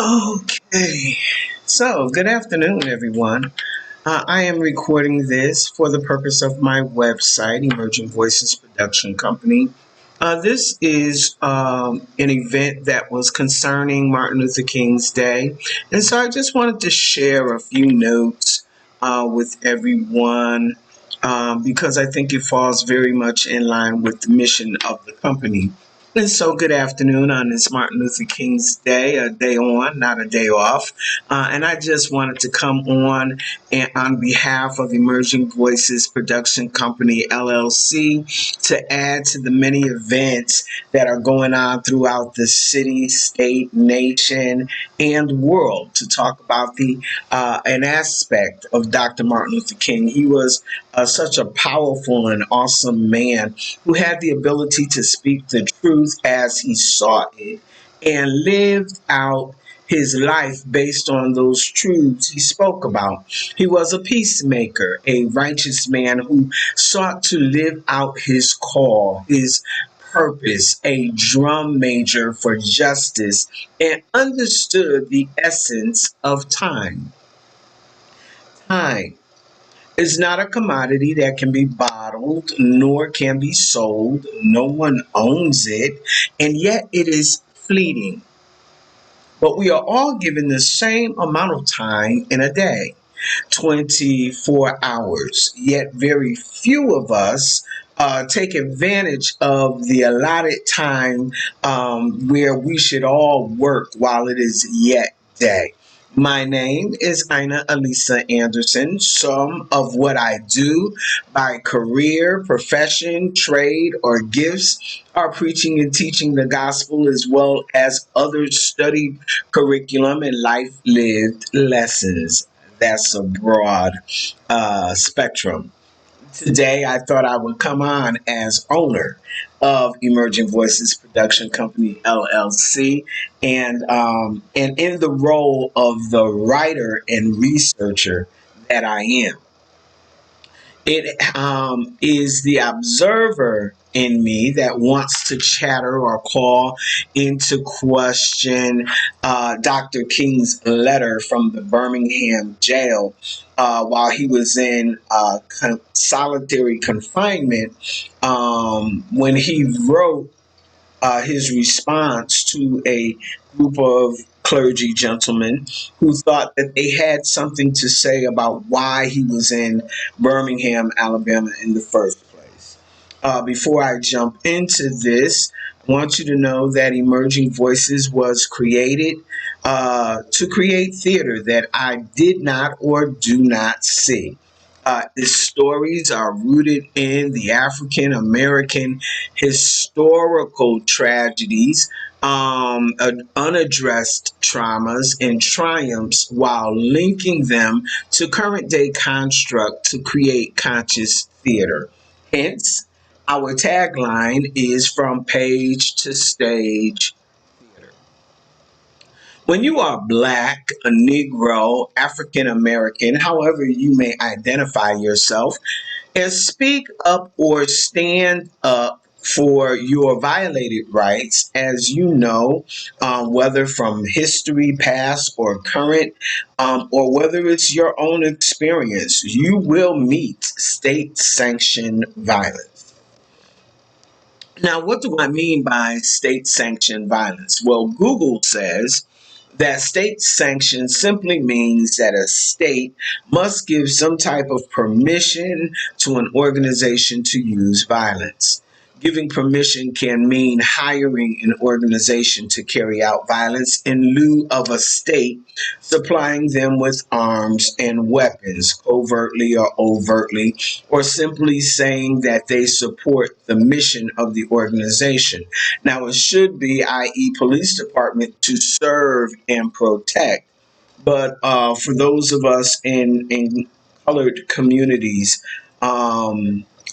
Okay, so good afternoon, everyone. I am recording this for the purpose of my website, Emerging Voices Production Company. This is an event that was concerning Martin Luther King's Day, and so I just wanted to share a few notes with everyone because I think it falls very much in line with the mission of the company. And so, good afternoon on this Martin Luther King's Day, a day on, not a day off. And I just wanted to come on and on behalf of Emerging Voices Production Company, LLC, to add to the many events that are going on throughout the city, state, nation, and world to talk about the an aspect of Dr. Martin Luther King. He was such a powerful and awesome man who had the ability to speak the truth as he saw it and lived out his life based on those truths he spoke about. He was a peacemaker, a righteous man who sought to live out his call, his purpose, a drum major for justice, and understood the essence of time. Time is not a commodity that can be bottled nor can be sold. No one owns it, and yet it is fleeting. But we are all given the same amount of time in a day, 24 hours, yet very few of us take advantage of the allotted time where we should all work while it is yet day. My name is Ina Elisa Anderson. Some of what I do by career, profession, trade, or gifts are preaching and teaching the gospel as well as other studied curriculum and life lived lessons. That's a broad spectrum. Today, I thought I would come on as owner of Emerging Voices Production Company LLC, and in the role of the writer and researcher that I am. It is the observer in me that wants to chatter or call into question Dr. King's letter from the Birmingham jail while he was in solitary confinement when he wrote his response to a group of clergy gentlemen who thought that they had something to say about why he was in Birmingham, Alabama in the first place. Before I jump into this, I want you to know that Emerging Voices was created to create theater that I did not or do not see. His stories are rooted in the African American historical tragedies, unaddressed traumas, and triumphs while linking them to current day construct to create conscious theater. Hence, our tagline is from page to stage theater. When you are Black, a Negro, African American, however you may identify yourself, and speak up or stand up for your violated rights, as you know, whether from history, past, or current, or whether it's your own experience, you will meet state sanctioned violence. Now, what do I mean by state sanctioned violence? Well, Google says that state sanction simply means that a state must give some type of permission to an organization to use violence. Giving permission can mean hiring an organization to carry out violence in lieu of a state supplying them with arms and weapons, covertly or overtly, or simply saying that they support the mission of the organization. Now, it should be, i.e., police department, to serve and protect. But for those of us in colored communities,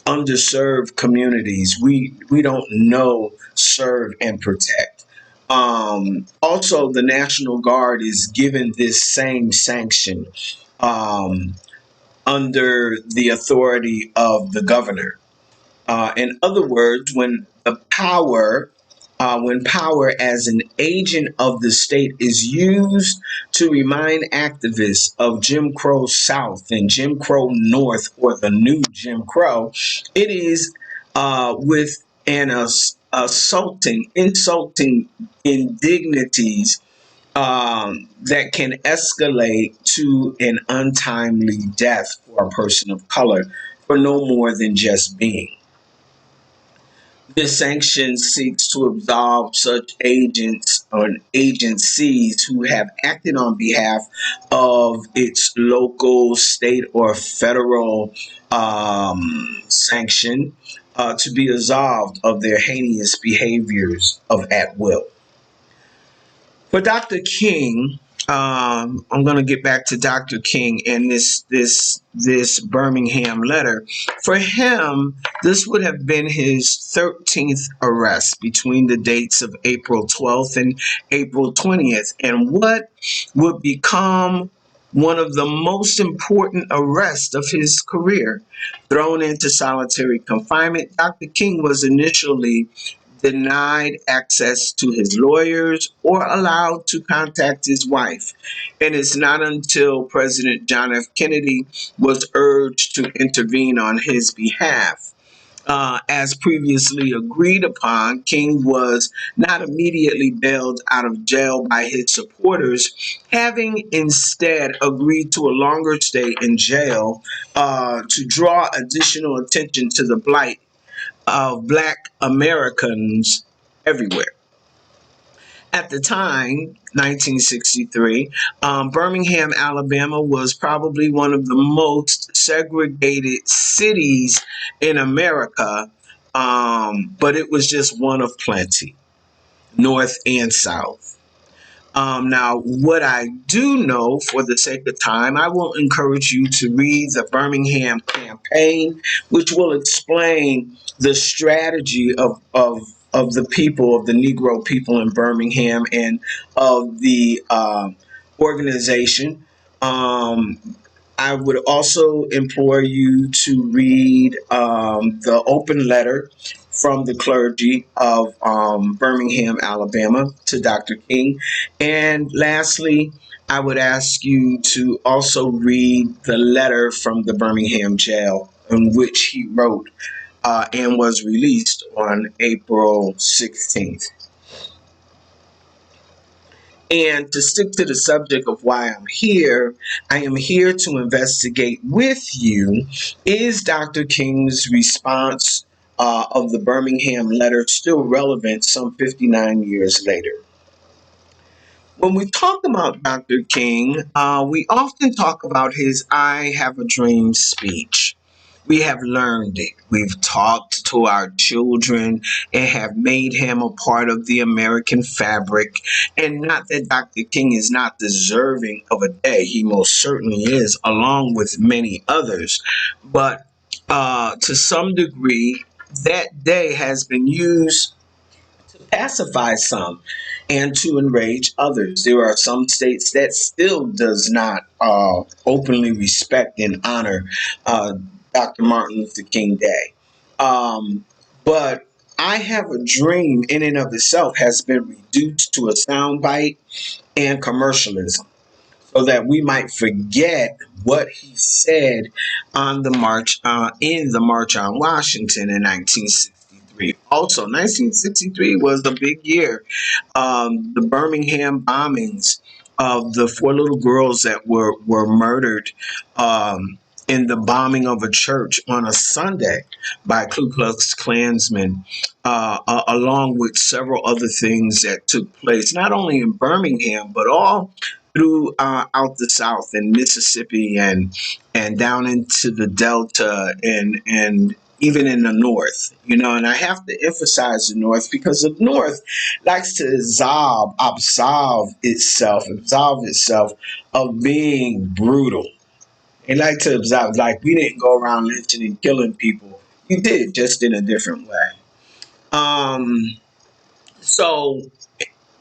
underserved communities, we don't know serve and protect. Also, the National Guard is given this same sanction um, under the authority of the governor. In other words, when the power when power as an agent of the state is used to remind activists of Jim Crow South and Jim Crow North or the new Jim Crow, it is with an insulting indignities that can escalate to an untimely death for a person of color for no more than just being. This sanction seeks to absolve such agents or agencies who have acted on behalf of its local, state, or federal sanction to be absolved of their heinous behaviors of at will. For Dr. King, I'm going to get back to Dr. King and this Birmingham letter. For him, this would have been his 13th arrest between the dates of April 12th and April 20th, and what would become one of the most important arrests of his career. Thrown into solitary confinement, Dr. King was initially denied access to his lawyers or allowed to contact his wife. And it's not until President John F. Kennedy was urged to intervene on his behalf. As previously agreed upon, King was not immediately bailed out of jail by his supporters, having instead agreed to a longer stay in jail to draw additional attention to the plight of Black Americans everywhere. At the time, 1963, Birmingham, Alabama was probably one of the most segregated cities in America, but it was just one of plenty, North and South. Now, what I do know, for the sake of time, I will encourage you to read the Birmingham campaign, which will explain the strategy of the people, of the Negro people in Birmingham, and of the organization. I would also implore you to read the open letter from the clergy of Birmingham, Alabama, to Dr. King. And lastly, I would ask you to also read the letter from the Birmingham jail in which he wrote and was released on April 16th. And to stick to the subject of why I'm here, I am here to investigate with you, is Dr. King's response of the Birmingham letter still relevant some 59 years later? When we talk about Dr. King, we often talk about his I Have a Dream speech. We have learned it. We've talked to our children and have made him a part of the American fabric. And not that Dr. King is not deserving of a day. He most certainly is, along with many others. But to some degree, that day has been used to pacify some and to enrage others. There are some states that still does not openly respect and honor Dr. Martin Luther King Day. But I Have a Dream in and of itself has been reduced to a soundbite and commercialism, so that we might forget what he said on the march in the March on Washington in 1963. Also, 1963 was a big year. The Birmingham bombings of the four little girls that were murdered in the bombing of a church on a Sunday by Ku Klux Klansmen, along with several other things that took place, not only in Birmingham, but all through out the South and Mississippi and down into the Delta and even in the North, and I have to emphasize the North because the North likes to absolve itself of being brutal. They like to absolve, like we didn't go around lynching and killing people. We did, just in a different way. Um, so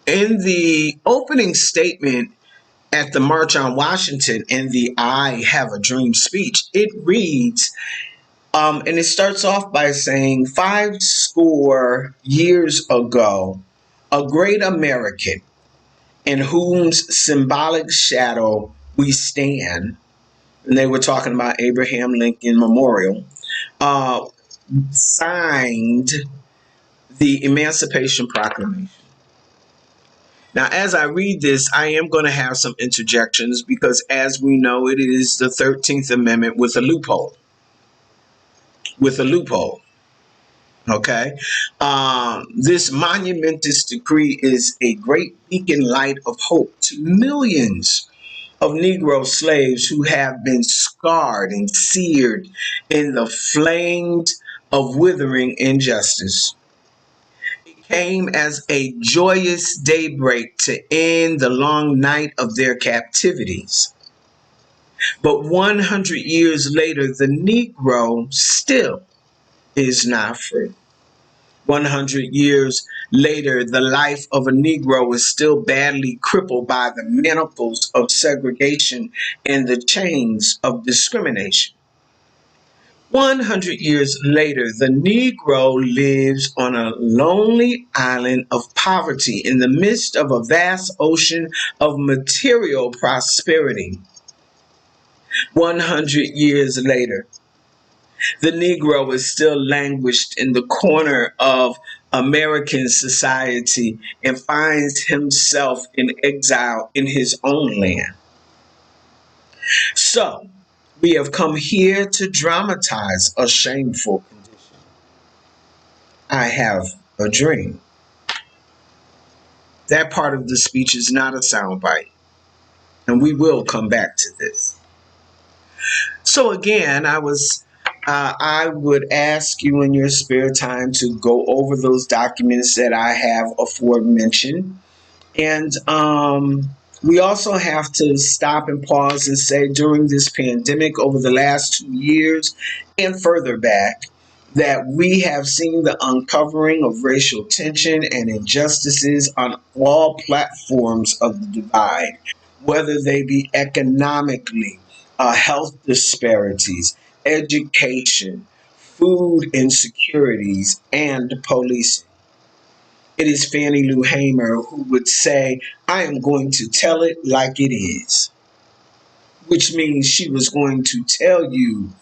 in the opening statement at the March on Washington in the I Have a Dream speech, it reads, And it starts off by saying, 5 score years ago, a great American in whose symbolic shadow we stand, and they were talking about Abraham Lincoln Memorial, uh, signed the Emancipation Proclamation. Now, as I read this, I am going to have some interjections because, as we know, it is the 13th Amendment with a loophole. With a loophole. Okay. This monumentous decree is a great beacon light of hope to millions of Negro slaves who have been scarred and seared in the flames of withering injustice. It came as a joyous daybreak to end the long night of their captivities. But 100 years later, the Negro still is not free. 100 years later, the life of a Negro is still badly crippled by the manacles of segregation and the chains of discrimination. 100 years later, the Negro lives on a lonely island of poverty in the midst of a vast ocean of material prosperity. 100 years later, the Negro is still languished in the corner of American society and finds himself in exile in his own land. So, we have come here to dramatize a shameful condition. I have a dream. That part of the speech is not a soundbite, and we will come back to this. So again, I would ask you in your spare time to go over those documents that I have aforementioned. And we also have to stop and pause and say during this pandemic over the last 2 years and further back, that we have seen the uncovering of racial tension and injustices on all platforms of the divide, whether they be economically, health disparities, education, food insecurities, and policing. It is Fannie Lou Hamer who would say, I am going to tell it like it is, which means she was going to tell you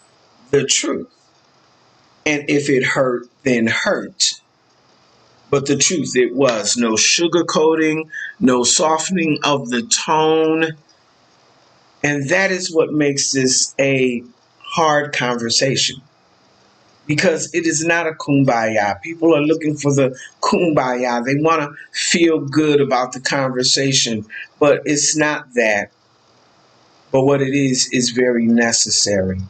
the truth. And if it hurt, then hurt. But the truth, it was no sugarcoating, no softening of the tone. And that is what makes this a hard conversation. Because it is not a kumbaya. People are looking for the kumbaya. They want to feel good about the conversation, but it's not that. But what it is very necessary.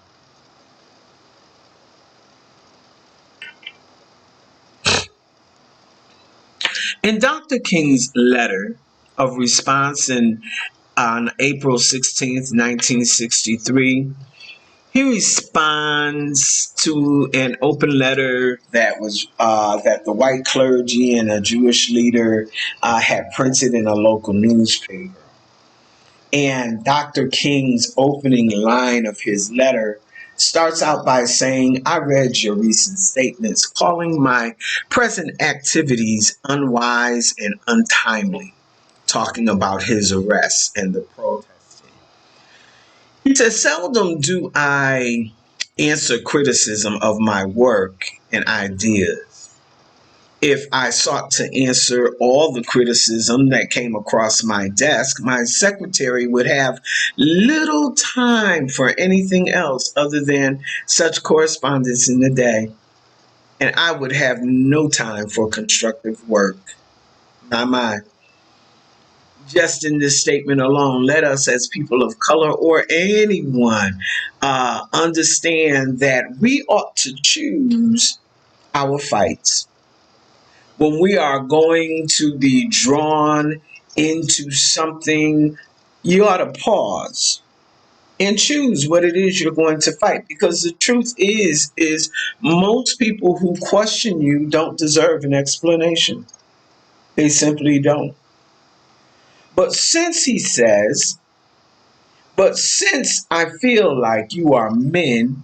In Dr. King's letter of response on April 16th, 1963, he responds to an open letter that the white clergy and a Jewish leader had printed in a local newspaper. And Dr. King's opening line of his letter starts out by saying, I read your recent statements calling my present activities unwise and untimely, talking about his arrest and the protesting. He says, seldom do I answer criticism of my work and ideas. If I sought to answer all the criticism that came across my desk, my secretary would have little time for anything else other than such correspondence in the day, and I would have no time for constructive work. Not mine. Just in this statement alone, let us as people of color or anyone understand that we ought to choose our fights. When we are going to be drawn into something, you ought to pause and choose what it is you're going to fight, because the truth is most people who question you don't deserve an explanation. They simply don't. But since he says, but since I feel like you are men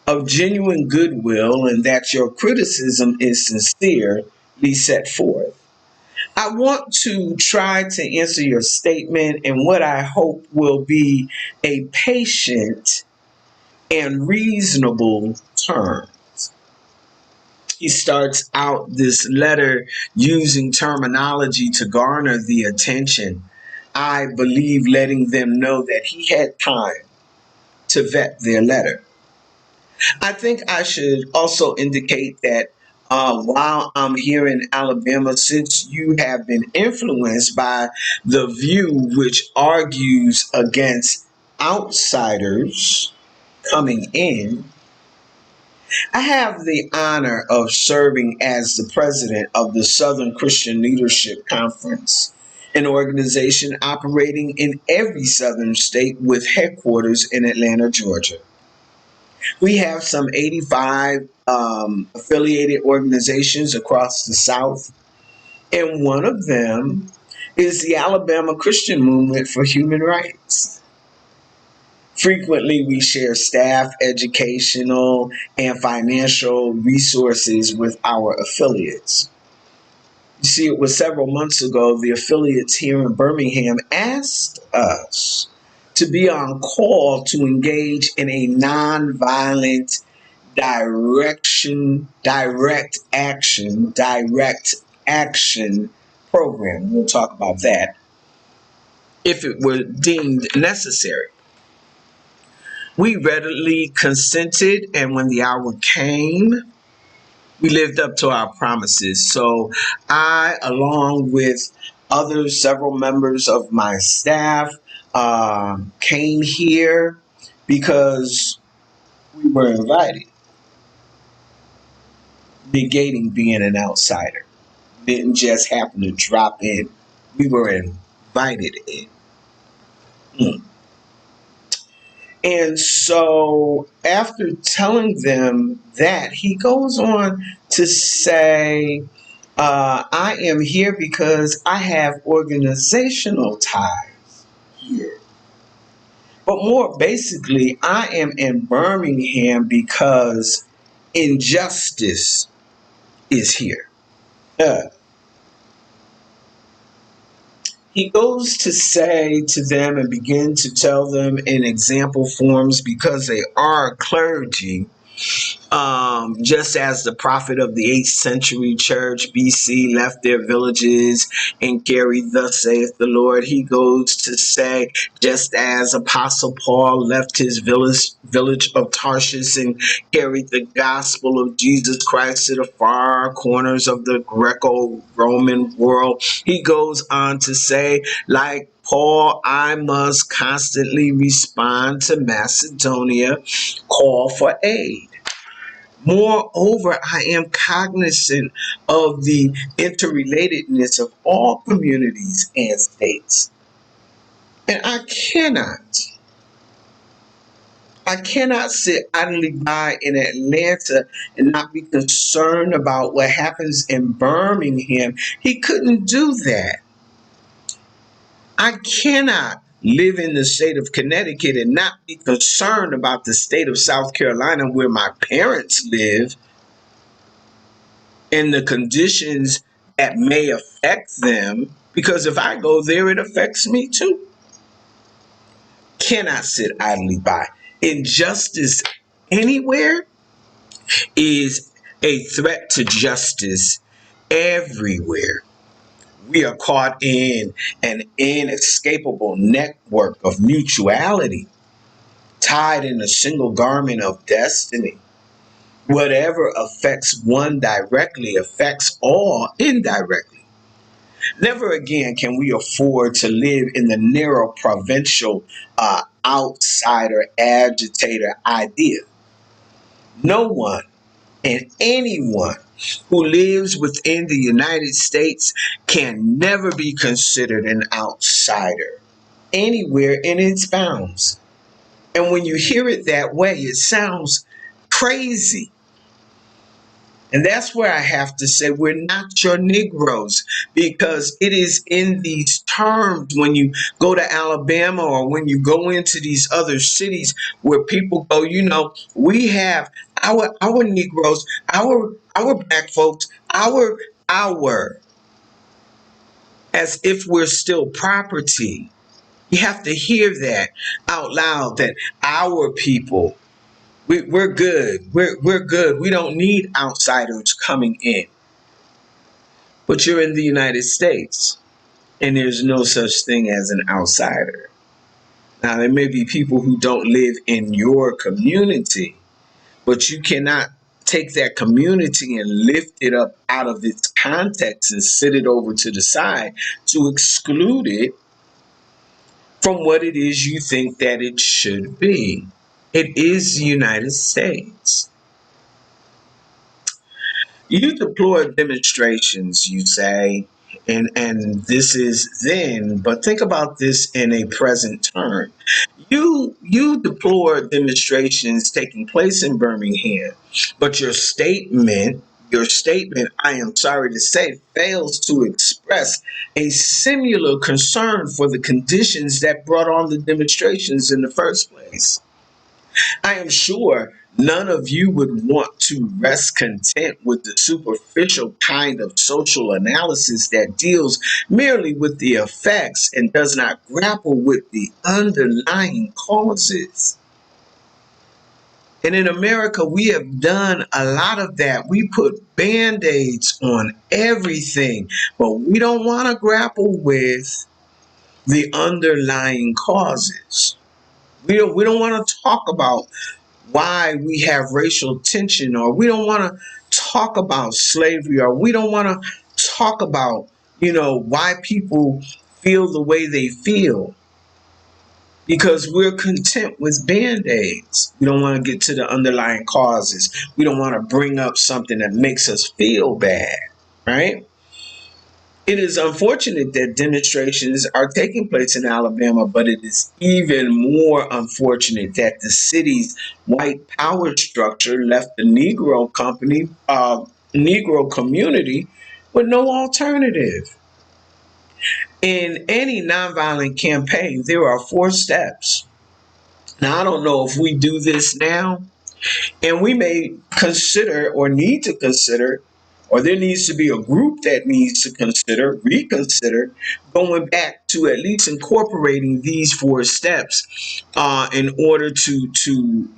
of genuine goodwill and that your criticism is sincerely set forth. I want to try to answer your statement in what I hope will be a patient and reasonable term. He starts out this letter using terminology to garner the attention. I believe letting them know that he had time to vet their letter. I think I should also indicate that while I'm here in Alabama, since you have been influenced by the view which argues against outsiders coming in, I have the honor of serving as the president of the Southern Christian Leadership Conference, an organization operating in every southern state with headquarters in Atlanta, Georgia. We have some 85 affiliated organizations across the South, and one of them is the Alabama Christian Movement for Human Rights. Frequently, we share staff, educational, and financial resources with our affiliates. You see, it was several months ago, the affiliates here in Birmingham asked us to be on call to engage in a nonviolent direct action program. We'll talk about that if it were deemed necessary. We readily consented, and when the hour came, we lived up to our promises. So I, along with several members of my staff, came here because we were invited, negating being an outsider. Didn't just happen to drop in. We were invited in. Mm. And so after telling them that, he goes on to say, I am here because I have organizational ties here. But more basically, I am in Birmingham because injustice is here. Uh, He goes to say to them and begin to tell them in example forms because they are clergy. Just as the prophet of the 8th century church BC left their villages and carried, thus saith the Lord, he goes to say, just as Apostle Paul left his village of Tarshish and carried the gospel of Jesus Christ to the far corners of the Greco-Roman world, he goes on to say, like Paul, I must constantly respond to Macedonia, call for aid. Moreover, I am cognizant of the interrelatedness of all communities and states. And I cannot sit idly by in Atlanta and not be concerned about what happens in Birmingham. He couldn't do that. I cannot live in the state of Connecticut and not be concerned about the state of South Carolina where my parents live and the conditions that may affect them, because if I go there, it affects me too. Cannot sit idly by. Injustice anywhere is a threat to justice everywhere. We are caught in an inescapable network of mutuality, tied in a single garment of destiny. Whatever affects one directly affects all indirectly. Never again can we afford to live in the narrow provincial outsider agitator idea. No one and anyone who lives within the United States can never be considered an outsider anywhere in its bounds. And when you hear it that way, it sounds crazy. And that's where I have to say we're not your Negroes, because it is in these terms when you go to Alabama or when you go into these other cities where people go, we have our Negroes, our black folks, our as if we're still property. You have to hear that out loud, that our people, we're good. We're good. We don't need outsiders coming in. But you're in the United States, and there's no such thing as an outsider. Now, there may be people who don't live in your community, but you cannot take that community and lift it up out of its context and sit it over to the side to exclude it from what it is you think that it should be. It is the United States. You deploy demonstrations, you say, and this is then, but think about this in a present term. You deplore demonstrations taking place in Birmingham, but your statement, I am sorry to say, fails to express a similar concern for the conditions that brought on the demonstrations in the first place. I am sure none of you would want to rest content with the superficial kind of social analysis that deals merely with the effects and does not grapple with the underlying causes. And in America, we have done a lot of that. We put band-aids on everything, but we don't want to grapple with the underlying causes. We don't want to talk about why we have racial tension, or we don't want to talk about slavery, or we don't want to talk about, why people feel the way they feel, because we're content with band-aids. We don't want to get to the underlying causes. We don't want to bring up something that makes us feel bad, right? It is unfortunate that demonstrations are taking place in Alabama, but it is even more unfortunate that the city's white power structure left the Negro community with no alternative. In any nonviolent campaign, there are 4 steps. Now, I don't know if we do this now, and we may consider or need to consider, or there needs to be a group that needs to reconsider going back to at least incorporating these 4 steps in order to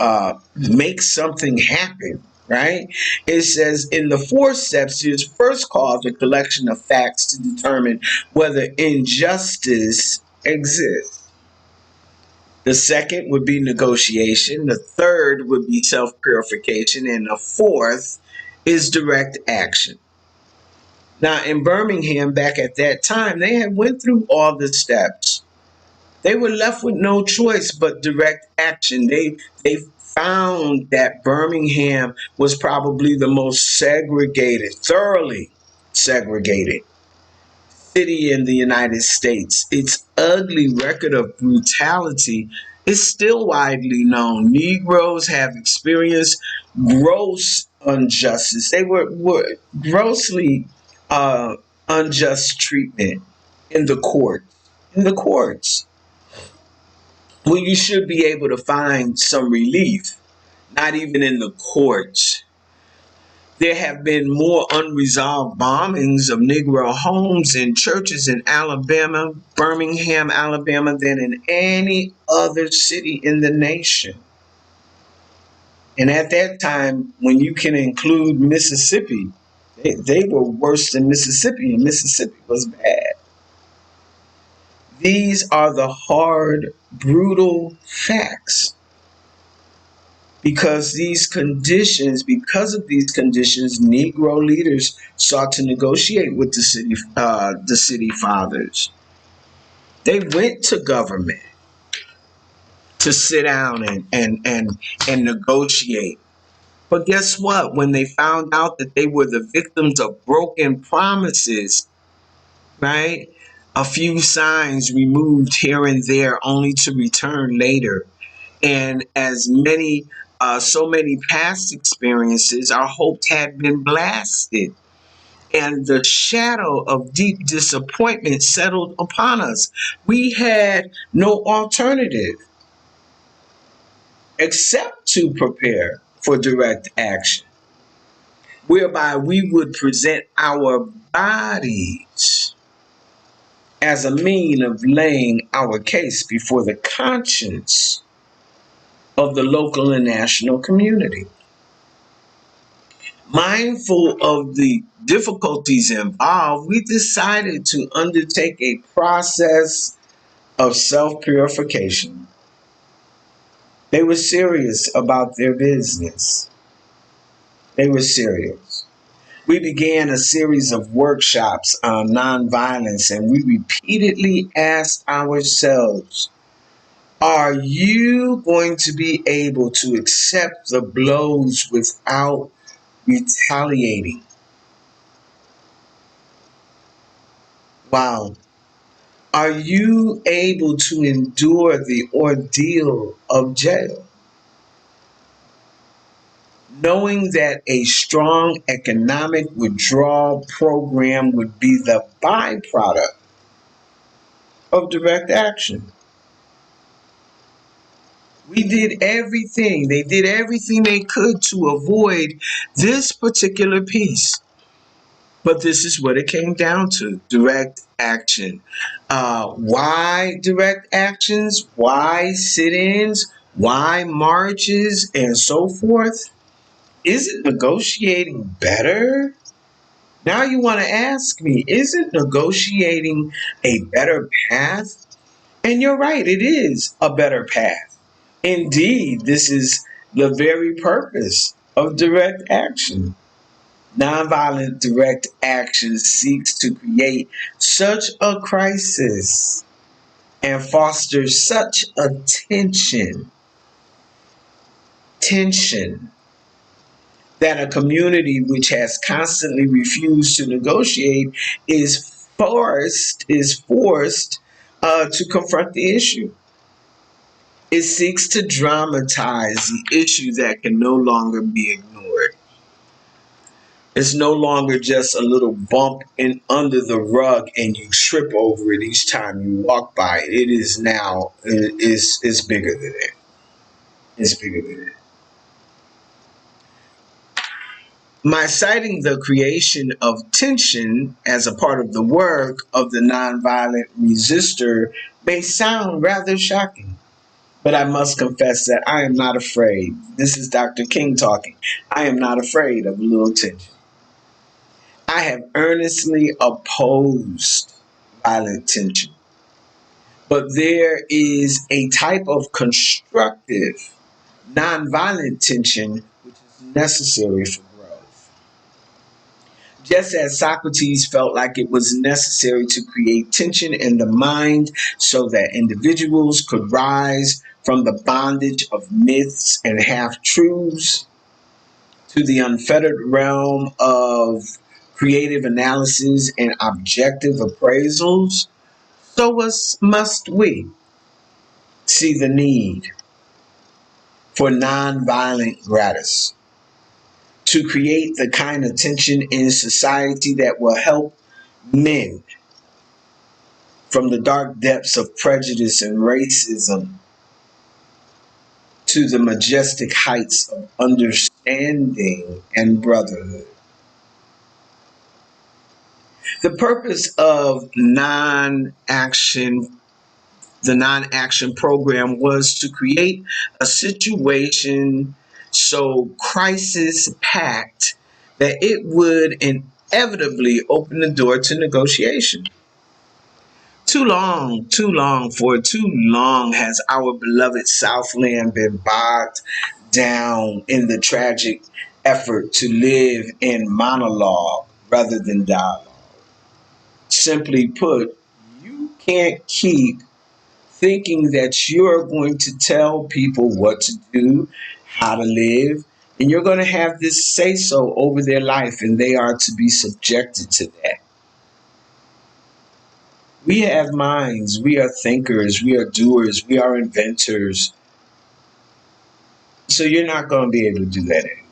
make something happen. Right? It says in the 4 steps, there's first cause a collection of facts to determine whether injustice exists. The second would be negotiation. The third would be self purification. And the fourth is direct action. Now, in Birmingham, back at that time, they had went through all the steps. They were left with no choice but direct action. They found that Birmingham was probably the most segregated, thoroughly segregated city in the United States. Its ugly record of brutality is still widely known. Negroes have experienced gross injustice. They were grossly unjust treatment in the court. In the courts. Well, you should be able to find some relief, not even in the courts. There have been more unresolved bombings of Negro homes and churches in Alabama, Birmingham, Alabama, than in any other city in the nation. And at that time, when you can include Mississippi, they were worse than Mississippi, and Mississippi was bad. These are the hard, brutal facts. Because of these conditions, Negro leaders sought to negotiate with the city fathers. They went to government to sit down and negotiate. But guess what? When they found out that they were the victims of broken promises, right? A few signs removed here and there, only to return later. And as many So many past experiences, our hopes had been blasted, and the shadow of deep disappointment settled upon us. We had no alternative except to prepare for direct action, whereby we would present our bodies as a mean of laying our case before the conscience of the local and national community. Mindful of the difficulties involved, we decided to undertake a process of self purification. They were serious about their business. They were serious. We began a series of workshops on nonviolence, and we repeatedly asked ourselves, are you going to be able to accept the blows without retaliating? Wow. Are you able to endure the ordeal of jail? Knowing that a strong economic withdrawal program would be the byproduct of direct action. We did everything, they did everything they could to avoid this particular piece. But this is what it came down to: direct action. Why direct actions? Why sit ins? Why marches and so forth? Isn't negotiating better? Now you want to ask me, isn't negotiating a better path? And you're right, it is a better path. Indeed, this is the very purpose of direct action. Nonviolent direct action seeks to create such a crisis and foster such a tension that a community which has constantly refused to negotiate is forced to confront the issue. It seeks to dramatize the issue that can no longer be ignored. It's no longer just a little bump in under the rug and you trip over it each time you walk by it. It is now, it's bigger than that. It's bigger than that. My citing the creation of tension as a part of the work of the nonviolent resistor may sound rather shocking, but I must confess that I am not afraid. This is Dr. King talking. I am not afraid of a little tension. I have earnestly opposed violent tension, but there is a type of constructive, nonviolent tension which is necessary for growth. Just as Socrates felt like it was necessary to create tension in the mind so that individuals could rise from the bondage of myths and half truths to the unfettered realm of creative analysis and objective appraisals, so must we see the need for nonviolent gratis to create the kind of tension in society that will help men from the dark depths of prejudice and racism to the majestic heights of understanding and brotherhood. The purpose of the non-action program was to create a situation so crisis packed that it would inevitably open the door to negotiation. For too long has our beloved Southland been bogged down in the tragic effort to live in monologue rather than dialogue. Simply put, you can't keep thinking that you're going to tell people what to do, how to live, and you're going to have this say so over their life, and they are to be subjected to that. We have minds, we are thinkers, we are doers, we are inventors. So you're not going to be able to do that anymore.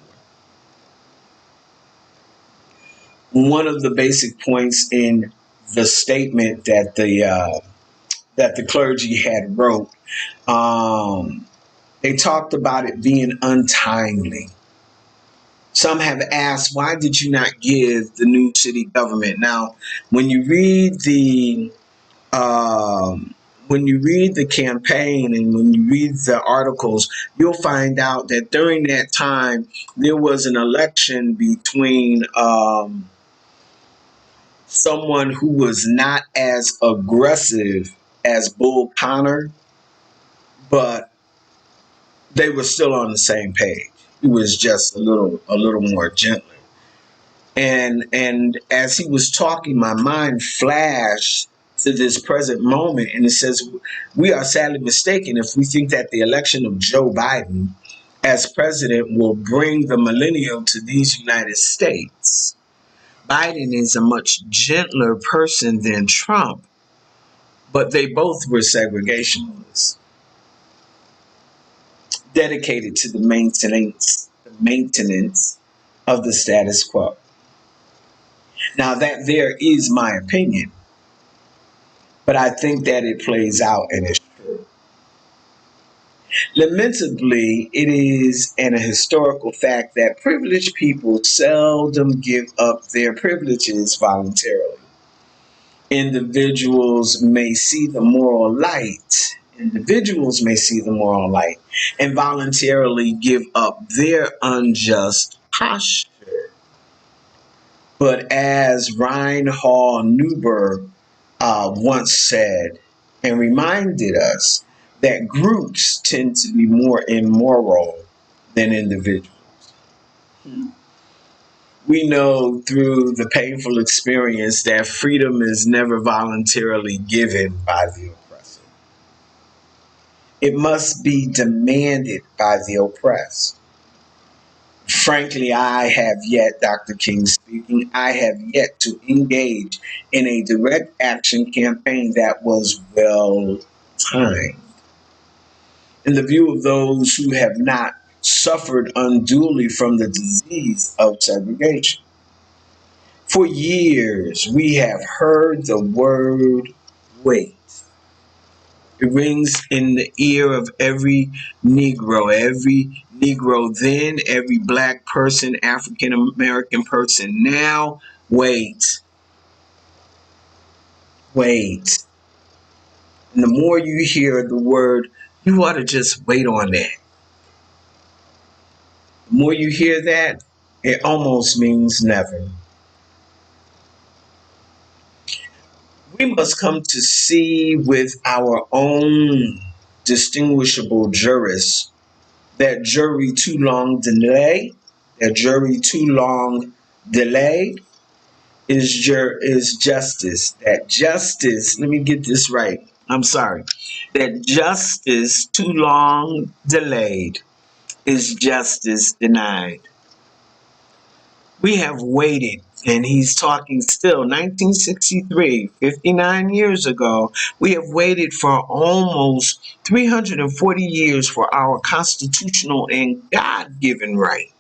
One of the basic points in the statement that the clergy had wrote, um, they talked about it being untimely. Some have asked, why did you not give the new city government? Now, when you read the um, when you read the campaign and when you read the articles, you'll find out that during that time there was an election between someone who was not as aggressive as Bull Connor, but they were still on the same page. He was just a little more gentler. And as he was talking, my mind flashed to this present moment, and it says, we are sadly mistaken if we think that the election of Joe Biden as president will bring the millennium to these United States. Biden is a much gentler person than Trump, but they both were segregationists, dedicated to the maintenance of the status quo. Now that there is my opinion, but I think that it plays out and it's true. Lamentably, it is a historical fact that privileged people seldom give up their privileges voluntarily. Individuals may see the moral light. Individuals may see the moral light and voluntarily give up their unjust posture. But as Reinhold Niebuhr once said and reminded us that groups tend to be more immoral than individuals. We know through the painful experience that freedom is never voluntarily given by the oppressor. It must be demanded by the oppressed. Frankly, I have yet, Dr. King speaking, I have yet to engage in a direct action campaign that was well timed. In the view of those who have not suffered unduly from the disease of segregation. For years, we have heard the word wait. It rings in the ear of every Negro then, every black person, African American person now. Wait, wait. And the more you hear the word, you ought to just wait on that. The more you hear that, it almost means never. We must come to see with our own distinguishable jurists that jury too long delay, that jury too long delay is justice. That justice, let me get this right. I'm sorry. That justice too long delayed is justice denied. We have waited, and he's talking still, 1963, 59 years ago. We have waited for almost 340 years for our constitutional and God given right.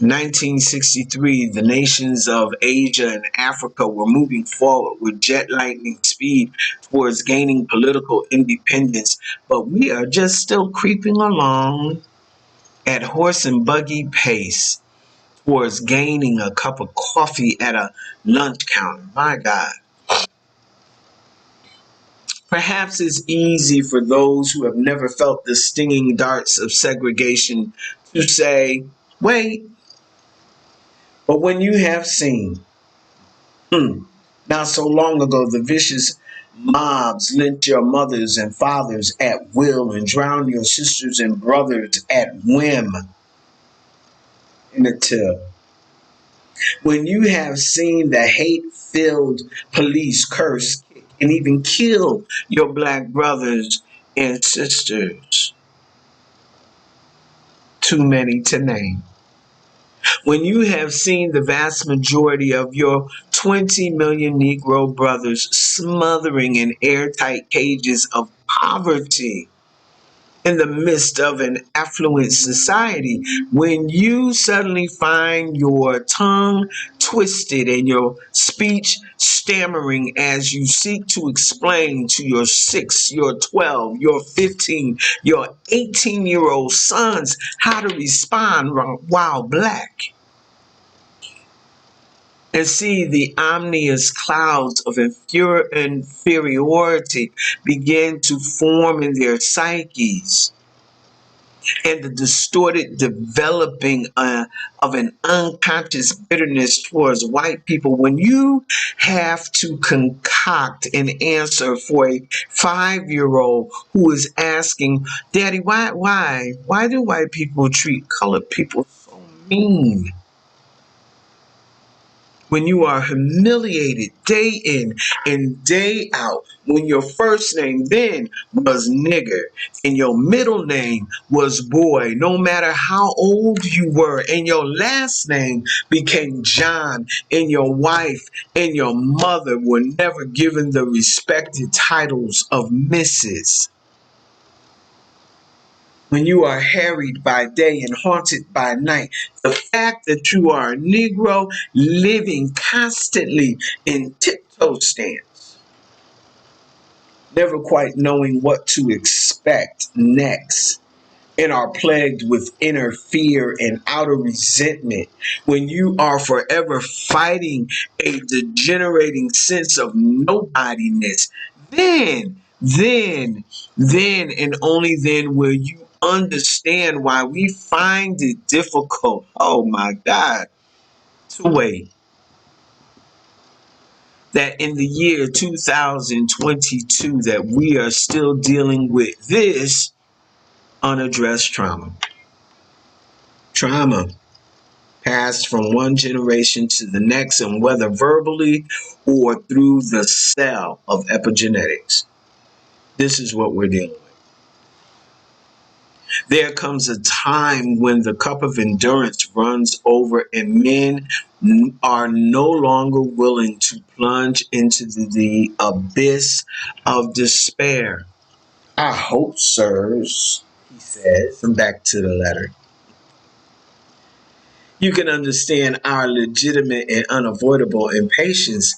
1963, the nations of Asia and Africa were moving forward with jet lightning speed towards gaining political independence, but we are just still creeping along at horse and buggy pace towards gaining a cup of coffee at a lunch counter. My God. Perhaps it's easy for those who have never felt the stinging darts of segregation to say, wait, but when you have seen, not so long ago, the vicious mobs lynch your mothers and fathers at will and drown your sisters and brothers at whim in the till. When you have seen the hate filled police curse and even kill your black brothers and sisters, too many to name. When you have seen the vast majority of your 20 million Negro brothers smothering in airtight cages of poverty in the midst of an affluent society, when you suddenly find your tongue twisted and your speech stammering as you seek to explain to your 6, your 12, your 15, your 18-year-old sons how to respond while black, and see the ominous clouds of inferiority begin to form in their psyches, and the distorted developing of an unconscious bitterness towards white people, when you have to concoct an answer for a 5-year-old who is asking, Daddy, why do white people treat colored people so mean? When you are humiliated day in and day out, when your first name then was nigger and your middle name was boy, no matter how old you were, and your last name became John, and your wife and your mother were never given the respected titles of Mrs. When you are harried by day and haunted by night, the fact that you are a Negro living constantly in tiptoe stance, never quite knowing what to expect next, and are plagued with inner fear and outer resentment, when you are forever fighting a degenerating sense of nobodiness, then, then, and only then will you understand why we find it difficult, oh my God, to wait. That in the year 2022 that we are still dealing with this unaddressed trauma. Trauma passed from one generation to the next, and whether verbally or through the cell of epigenetics. This is what we're dealing with. There comes a time when the cup of endurance runs over and men are no longer willing to plunge into the abyss of despair. I hope, sirs, he says, and back to the letter, you can understand our legitimate and unavoidable impatience.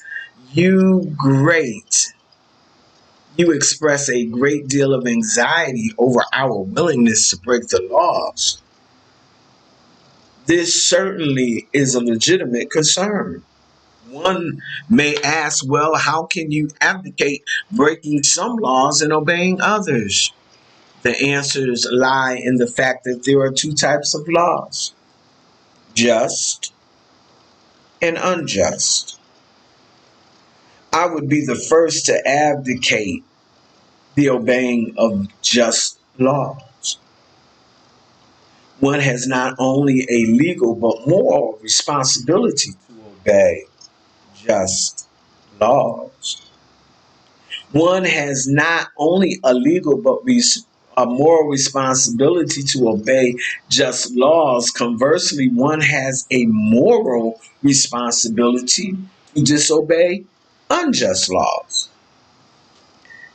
You express a great deal of anxiety over our willingness to break the laws. This certainly is a legitimate concern. One may ask, well, how can you advocate breaking some laws and obeying others? The answers lie in the fact that there are two types of laws: just and unjust. I would be the first to abdicate the obeying of just laws. One has not only a legal but moral responsibility to obey just laws. One has not only a legal but a moral responsibility to obey just laws. Conversely, one has a moral responsibility to disobey unjust laws.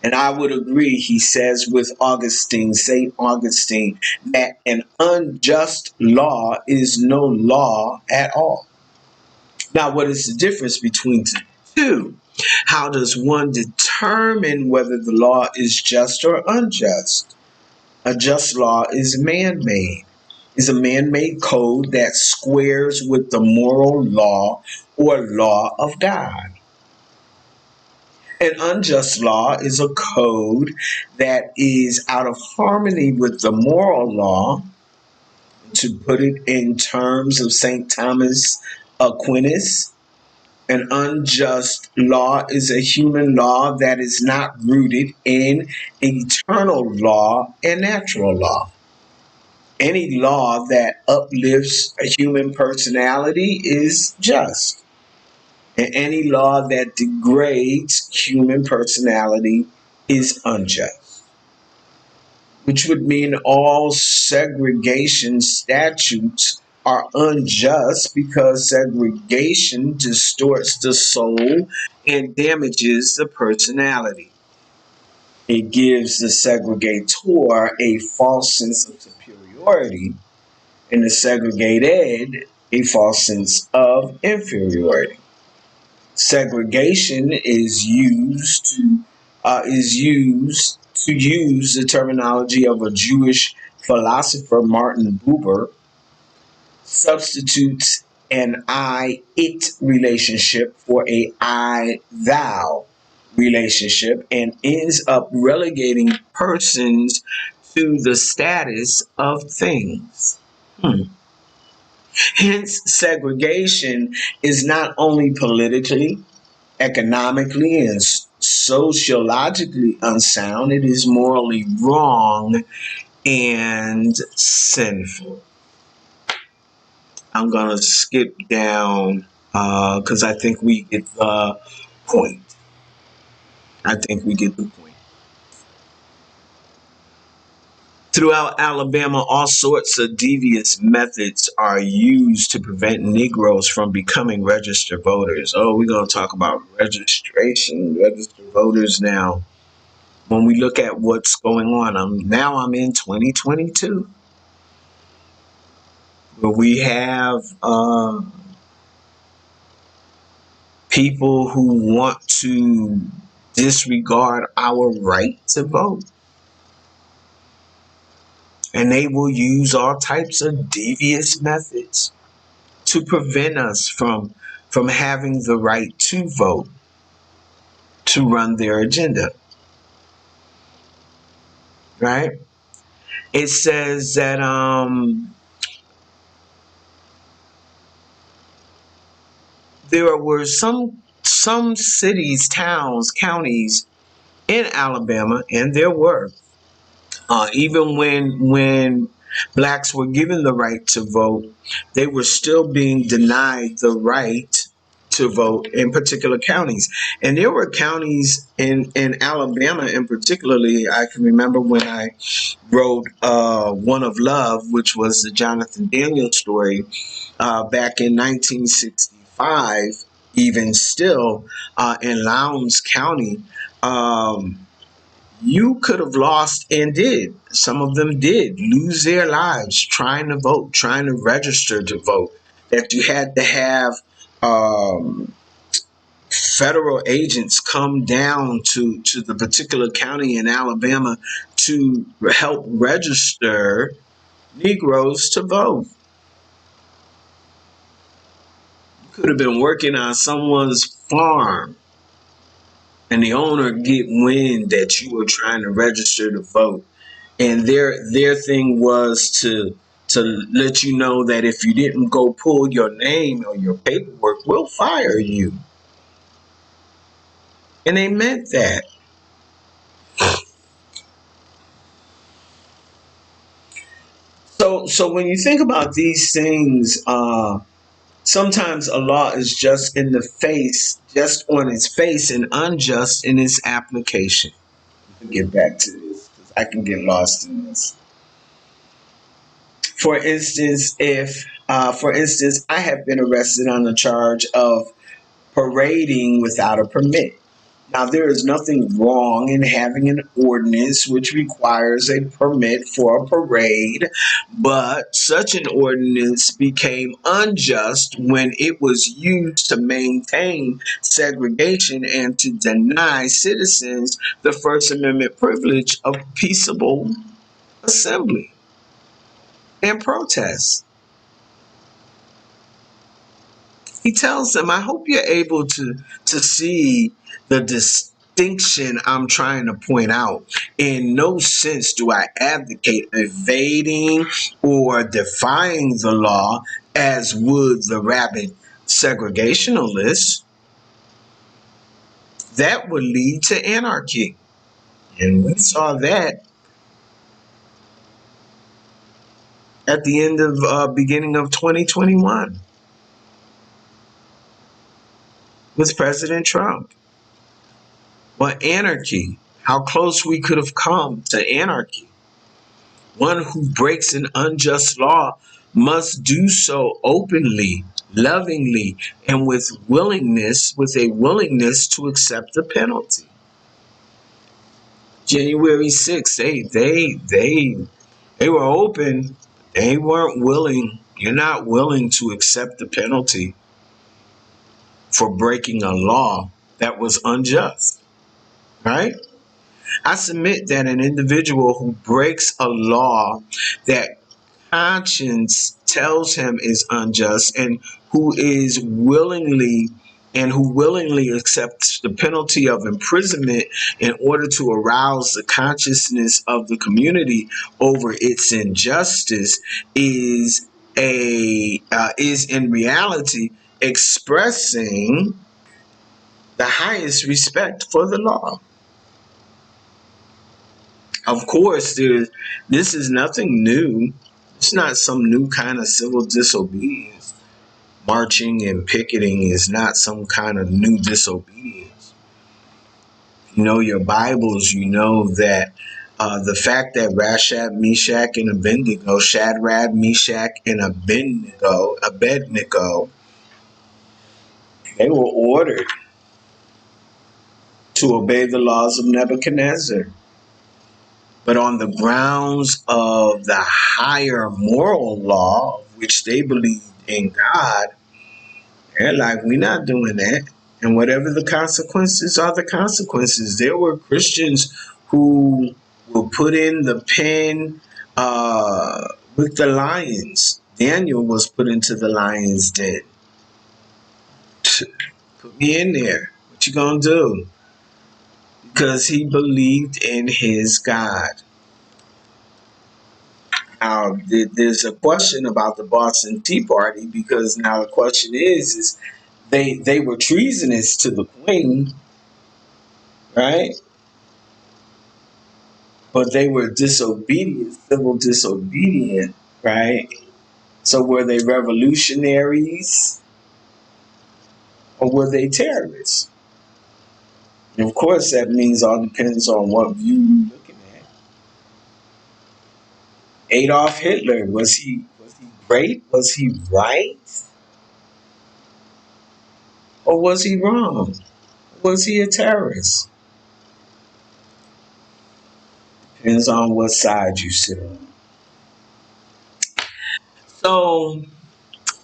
And I would agree, he says, with St. Augustine, that an unjust law is no law at all. Now, what is the difference between the two? How does one determine whether the law is just or unjust? A just law is man-made, is a man-made code that squares with the moral law or law of God. An unjust law is a code that is out of harmony with the moral law. To put it in terms of St. Thomas Aquinas, an unjust law is a human law that is not rooted in eternal law and natural law. Any law that uplifts a human personality is just. And any law that degrades human personality is unjust. Which would mean all segregation statutes are unjust because segregation distorts the soul and damages the personality. It gives the segregator a false sense of superiority, and the segregated a false sense of inferiority. Segregation is used to use the terminology of a Jewish philosopher, Martin Buber, substitutes an I it relationship for a I thou relationship and ends up relegating persons to the status of things. Hence, segregation is not only politically, economically, and sociologically unsound, it is morally wrong and sinful. I'm going to skip down because I think we get the point. I think we get the point. Throughout Alabama, all sorts of devious methods are used to prevent Negroes from becoming registered voters. Oh, we're going to talk about registration, registered voters now. When we look at what's going on, I'm in 2022, where we have people who want to disregard our right to vote. And they will use all types of devious methods to prevent us from having the right to vote, to run their agenda. Right? It says that there were some cities, towns, counties in Alabama, and there were even when blacks were given the right to vote, they were still being denied the right to vote in particular counties. And there were counties in Alabama, in particularly, I can remember when I wrote One of Love, which was the Jonathan Daniels story back in 1965, even still in Lowndes County. You could have lost and did. Some of them did lose their lives trying to vote, trying to register to vote. That you had to have um, federal agents come down to the particular county in Alabama to help register Negroes to vote. You could have been working on someone's farm and the owner get wind that you were trying to register to vote, and their thing was to let you know that if you didn't go pull your name or your paperwork, we'll fire you. And they meant that. So when you think about these things, sometimes a law is just in the face, just on its face, and unjust in its application. We'll get back to this because I can get lost in this. For instance, I have been arrested on the charge of parading without a permit. Now, there is nothing wrong in having an ordinance which requires a permit for a parade, but such an ordinance became unjust when it was used to maintain segregation and to deny citizens the First Amendment privilege of peaceable assembly and protest. He tells them, I hope you're able to see the distinction I'm trying to point out. In no sense do I advocate evading or defying the law as would the rabid segregationalists. That would lead to anarchy. And we saw that at the end of beginning of 2021 with President Trump. Well, anarchy, how close we could have come to anarchy. One who breaks an unjust law must do so openly, lovingly, and with a willingness to accept the penalty. January 6th, they were open. They weren't willing. You're not willing to accept the penalty for breaking a law that was unjust, right? I submit that an individual who breaks a law that conscience tells him is unjust and who willingly accepts the penalty of imprisonment in order to arouse the consciousness of the community over its injustice is in reality expressing the highest respect for the law. Of course, this is nothing new. It's not some new kind of civil disobedience. Marching and picketing is not some kind of new disobedience. You know your Bibles, you know that the fact that Rashab, Meshach, and Abednego, Shadrach, Meshach, and Abednego, they were ordered to obey the laws of Nebuchadnezzar. But on the grounds of the higher moral law, which they believed in God, they're like, we're not doing that. And whatever the consequences are, the consequences. There were Christians who were put in the pen with the lions. Daniel was put into the lion's den. Put me in there. What you gonna do? Because he believed in his God. Now, there's a question about the Boston Tea Party because now the question is they were treasonous to the Queen, right? But they were disobedient, civil disobedient, right? So were they revolutionaries or were they terrorists? And of course, that means all depends on what view you're looking at. Adolf Hitler, was he great? Was he right? Or was he wrong? Was he a terrorist? Depends on what side you sit on. So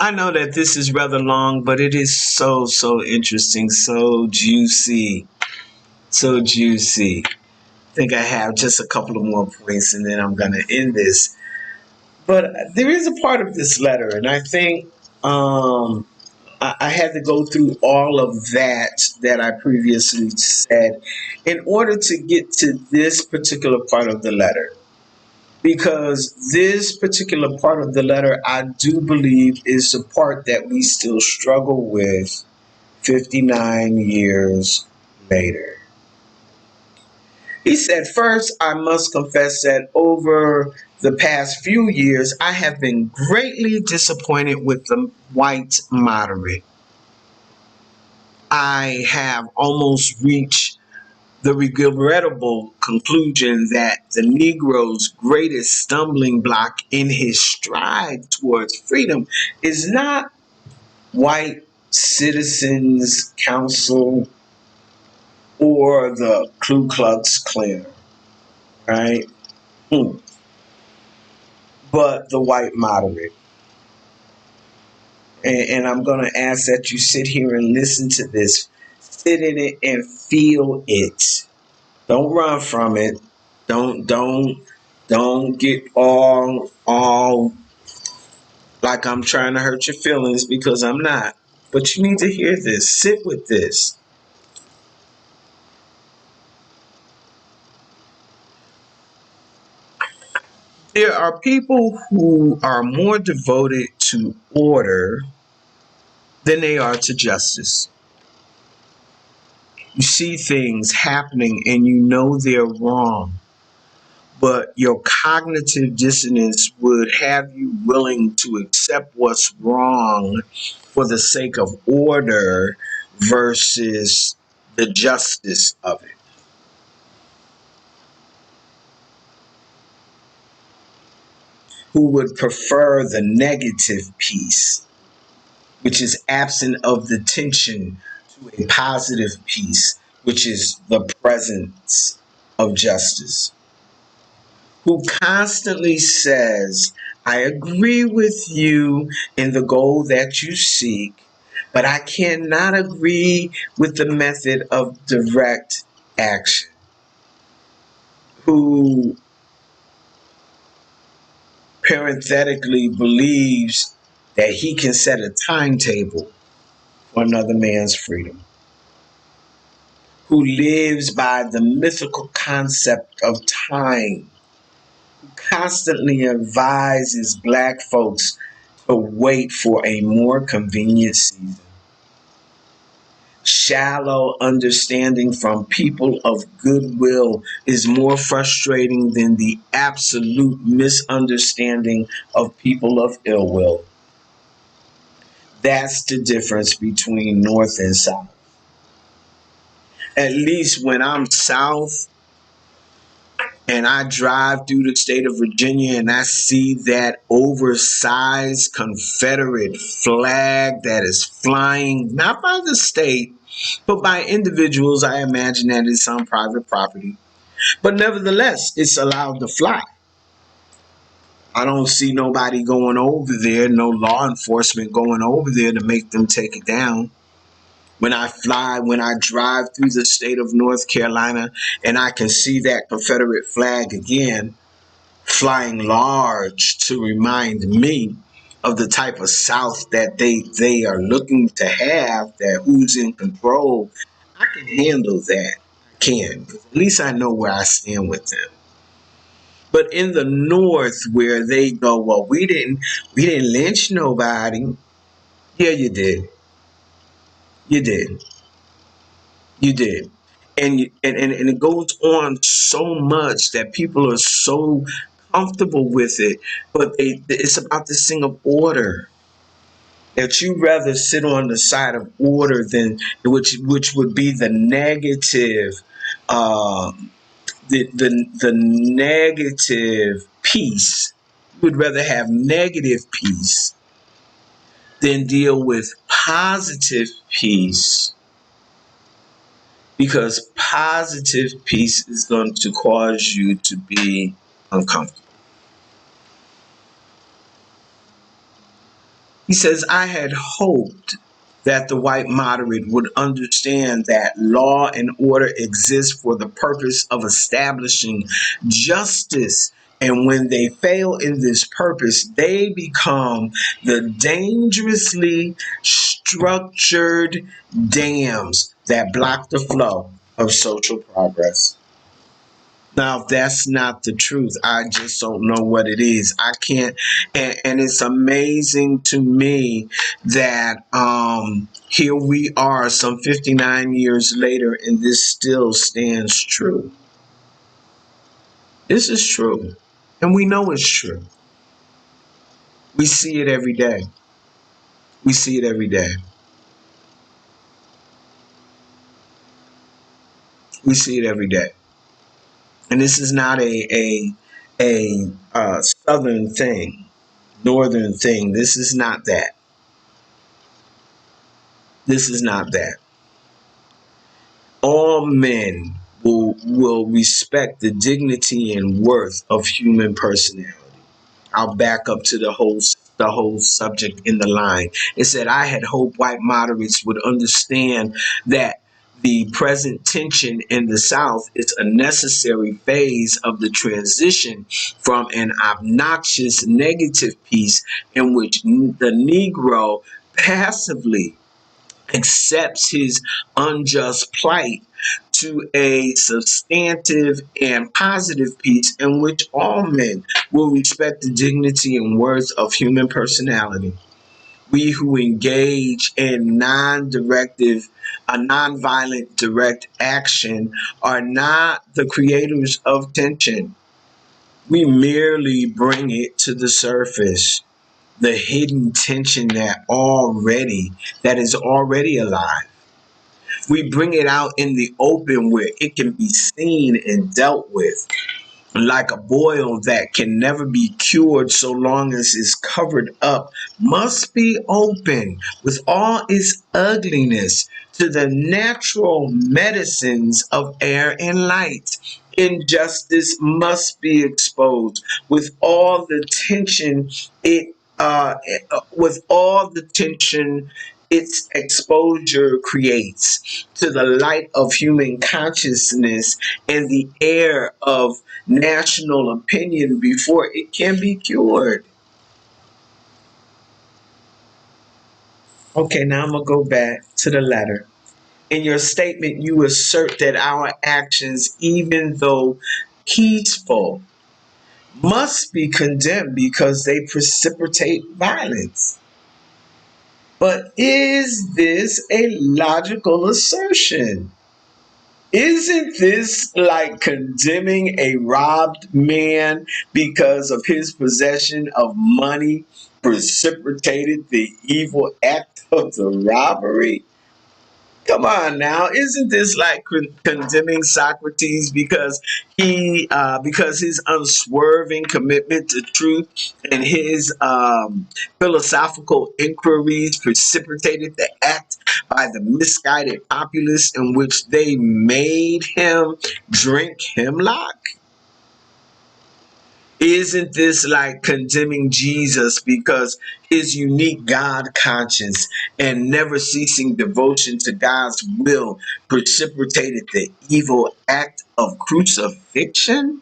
I know that this is rather long, but it is so interesting, so juicy, so juicy. I think I have just a couple of more points and then I'm going to end this. But there is a part of this letter, and I think I had to go through all of that I previously said in order to get to this particular part of the letter. Because this particular part of the letter, I do believe, is the part that we still struggle with 59 years later. He said, first, I must confess that over the past few years, I have been greatly disappointed with the white moderate. I have almost reached the regrettable conclusion that the Negro's greatest stumbling block in his stride towards freedom is not white citizens council or the Ku Klux Klan, right? But the white moderate. And I'm going to ask that you sit here and listen to this, sit in it and feel it. Don't run from it. Don't get all like I'm trying to hurt your feelings because I'm not. But you need to hear this. Sit with this. There are people who are more devoted to order than they are to justice. You see things happening and you know they're wrong, but your cognitive dissonance would have you willing to accept what's wrong for the sake of order versus the justice of it. Who would prefer the negative piece, which is absent of the tension, to a positive piece, which is the presence of justice, who constantly says, I agree with you in the goal that you seek, but I cannot agree with the method of direct action, who parenthetically believes that he can set a timetable for another man's freedom, who lives by the mythical concept of time, constantly advises black folks to wait for a more convenient season. Shallow understanding from people of goodwill is more frustrating than the absolute misunderstanding of people of ill will. That's the difference between North and South. At least when I'm South and I drive through the state of Virginia and I see that oversized Confederate flag that is flying, not by the state, but by individuals, I imagine that it's on private property. But nevertheless, it's allowed to fly. I don't see nobody going over there, no law enforcement going over there to make them take it down. When I drive through the state of North Carolina and I can see that Confederate flag again flying large to remind me of the type of South that they are looking to have, that who's in control, I can handle that. I can. At least I know where I stand with them. But in the North, where they go, well, we didn't lynch nobody. Yeah, you did. You did. You did. And it goes on so much that people are so comfortable with it, but it's about this thing of order. That you rather sit on the side of order than which would be the negative, uh, the negative peace. You would rather have negative peace than deal with positive peace, because positive peace is going to cause you to be uncomfortable. He says, I had hoped that the white moderate would understand that law and order exist for the purpose of establishing justice. And when they fail in this purpose, they become the dangerously structured dams that block the flow of social progress. Now, if that's not the truth, I just don't know what it is. I can't, and it's amazing to me that here we are, some 59 years later, and this still stands true. This is true, and we know it's true. We see it every day. We see it every day. We see it every day. And this is not a southern thing, northern thing. This is not that. This is not that. All men will respect the dignity and worth of human personality. I'll back up to the whole subject in the line. It said, I had hoped white moderates would understand that the present tension in the South is a necessary phase of the transition from an obnoxious negative peace in which the Negro passively accepts his unjust plight to a substantive and positive peace in which all men will respect the dignity and worth of human personality. We who engage in nonviolent direct action are not the creators of tension. We merely bring it to the surface, the hidden tension that is already alive. We bring it out in the open where it can be seen and dealt with, like a boil that can never be cured so long as it's covered up, must be open with all its ugliness to the natural medicines of air and light. Injustice must be exposed with all the tension with all the tension its exposure creates to the light of human consciousness and the air of national opinion before it can be cured. Okay, now I'm gonna go back to the letter. In your statement, you assert that our actions, even though peaceful, must be condemned because they precipitate violence. But is this a logical assertion? Isn't this like condemning a robbed man because of his possession of money precipitated the evil act of the robbery? Come on now, isn't this like condemning Socrates because his unswerving commitment to truth and his philosophical inquiries precipitated the act by the misguided populace in which they made him drink hemlock? Isn't this like condemning Jesus because his unique God conscience and never ceasing devotion to God's will precipitated the evil act of crucifixion?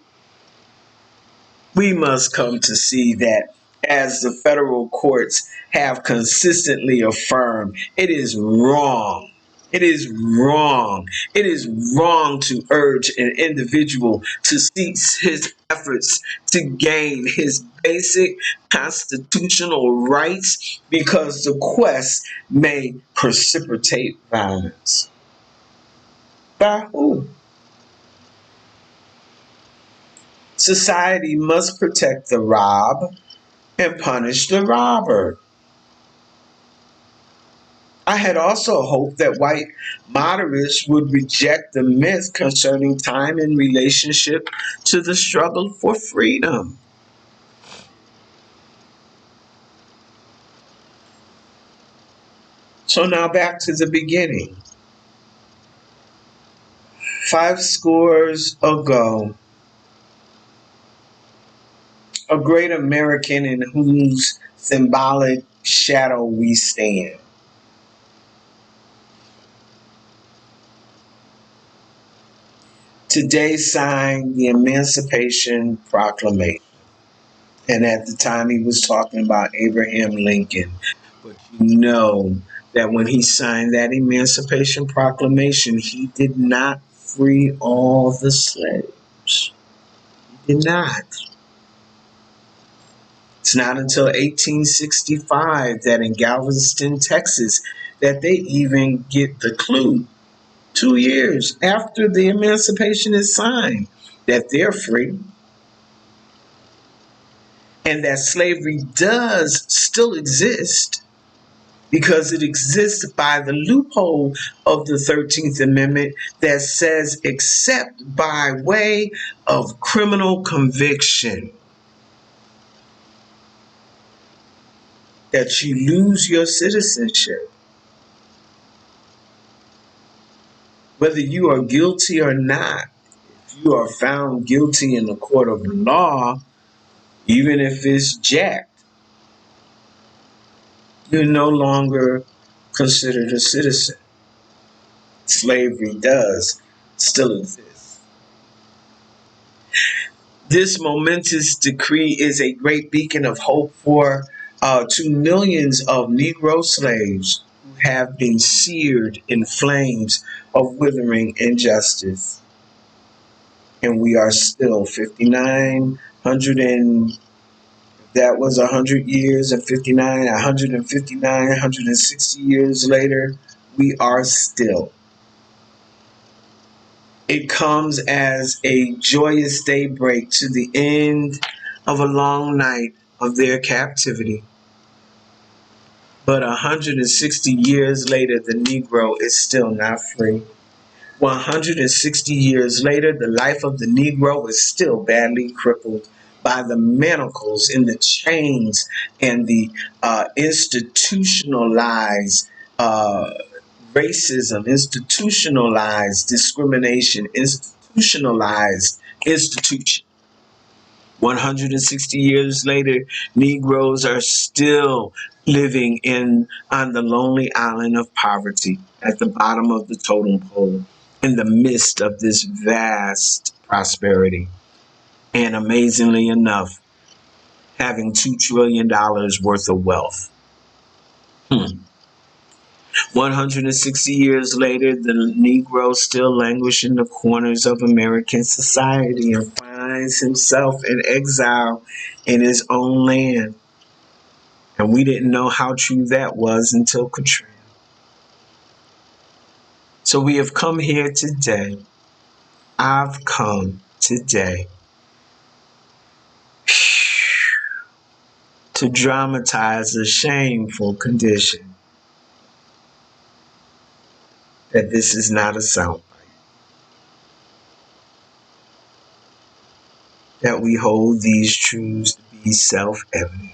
We must come to see that, as the federal courts have consistently affirmed, it is wrong. It is wrong. It is wrong to urge an individual to cease his efforts to gain his basic constitutional rights because the quest may precipitate violence. By who? Society must protect the rob and punish the robber. I had also hoped that white moderates would reject the myth concerning time in relationship to the struggle for freedom. So now back to the beginning. 5 scores ago, a great American in whose symbolic shadow we stand. Today signed the Emancipation Proclamation. And at the time he was talking about Abraham Lincoln. But you know that when he signed that Emancipation Proclamation, he did not free all the slaves. He did not. It's not until 1865 that in Galveston, Texas, that they even get the clue. 2 years after the emancipation is signed, that they're free and that slavery does still exist because it exists by the loophole of the 13th Amendment that says, except by way of criminal conviction, that you lose your citizenship. Whether you are guilty or not, if you are found guilty in the court of law, even if it's jacked, you're no longer considered a citizen. Slavery does still exist. This momentous decree is a great beacon of hope for to millions of Negro slaves who have been seared in flames of withering injustice. And we are still 5,900 and that was 100 years and 59, 159, 160 years later, we are still. It comes as a joyous daybreak to the end of a long night of their captivity. But 160 years later, the Negro is still not free. 160 years later, the life of the Negro is still badly crippled by the manacles and the chains and the institutionalized racism, institutionalized discrimination, institutionalized institution. 160 years later, Negroes are still living on the lonely island of poverty at the bottom of the totem pole in the midst of this vast prosperity. And amazingly enough, having $2 trillion worth of wealth. 160 years later, the Negro still languishes in the corners of American society and finds himself in exile in his own land. And we didn't know how true that was until Katrina. So we have come here today. I've come today to dramatize a shameful condition that this is not a soundbite, that we hold these truths to be self-evident,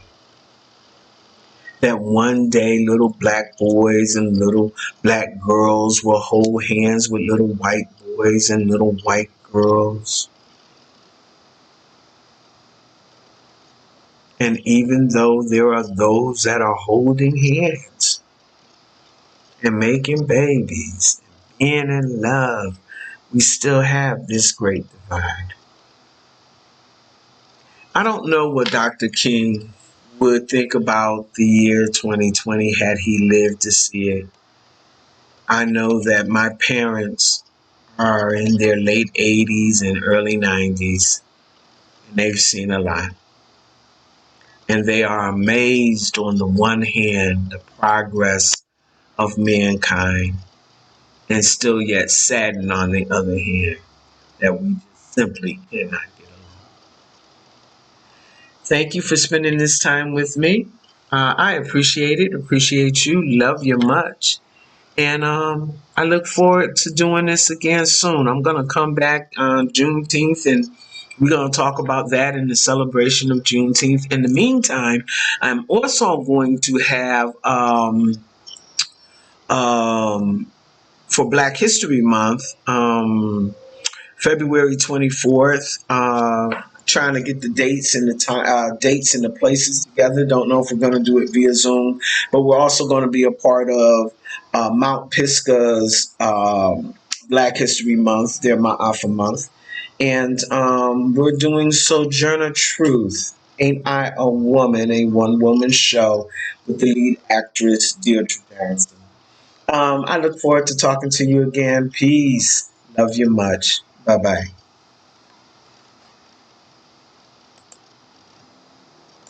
that one day little black boys and little black girls will hold hands with little white boys and little white girls. And even though there are those that are holding hands and making babies, and being in love, we still have this great divide. I don't know what Dr. King would think about the year 2020 had he lived to see it. I know that my parents are in their late 80s and early 90s, and they've seen a lot. And they are amazed on the one hand, the progress of mankind, and still yet saddened on the other hand that we just simply cannot get along. Thank you for spending this time with me. I appreciate it, appreciate you, love you much. And I look forward to doing this again soon. I'm going to come back on Juneteenth and we're going to talk about that in the celebration of Juneteenth. In the meantime, I'm also going to have um, for Black History Month, February 24th. Trying to get the dates and the time, dates and the places together. Don't know if we're going to do it via Zoom, but we're also going to be a part of Mount Pisgah's Black History Month, their Ma'afa Month, and we're doing Sojourner Truth. Ain't I a Woman? A one-woman show with the lead actress Deirdre Barrington. I look forward to talking to you again. Peace. Love you much. Bye bye.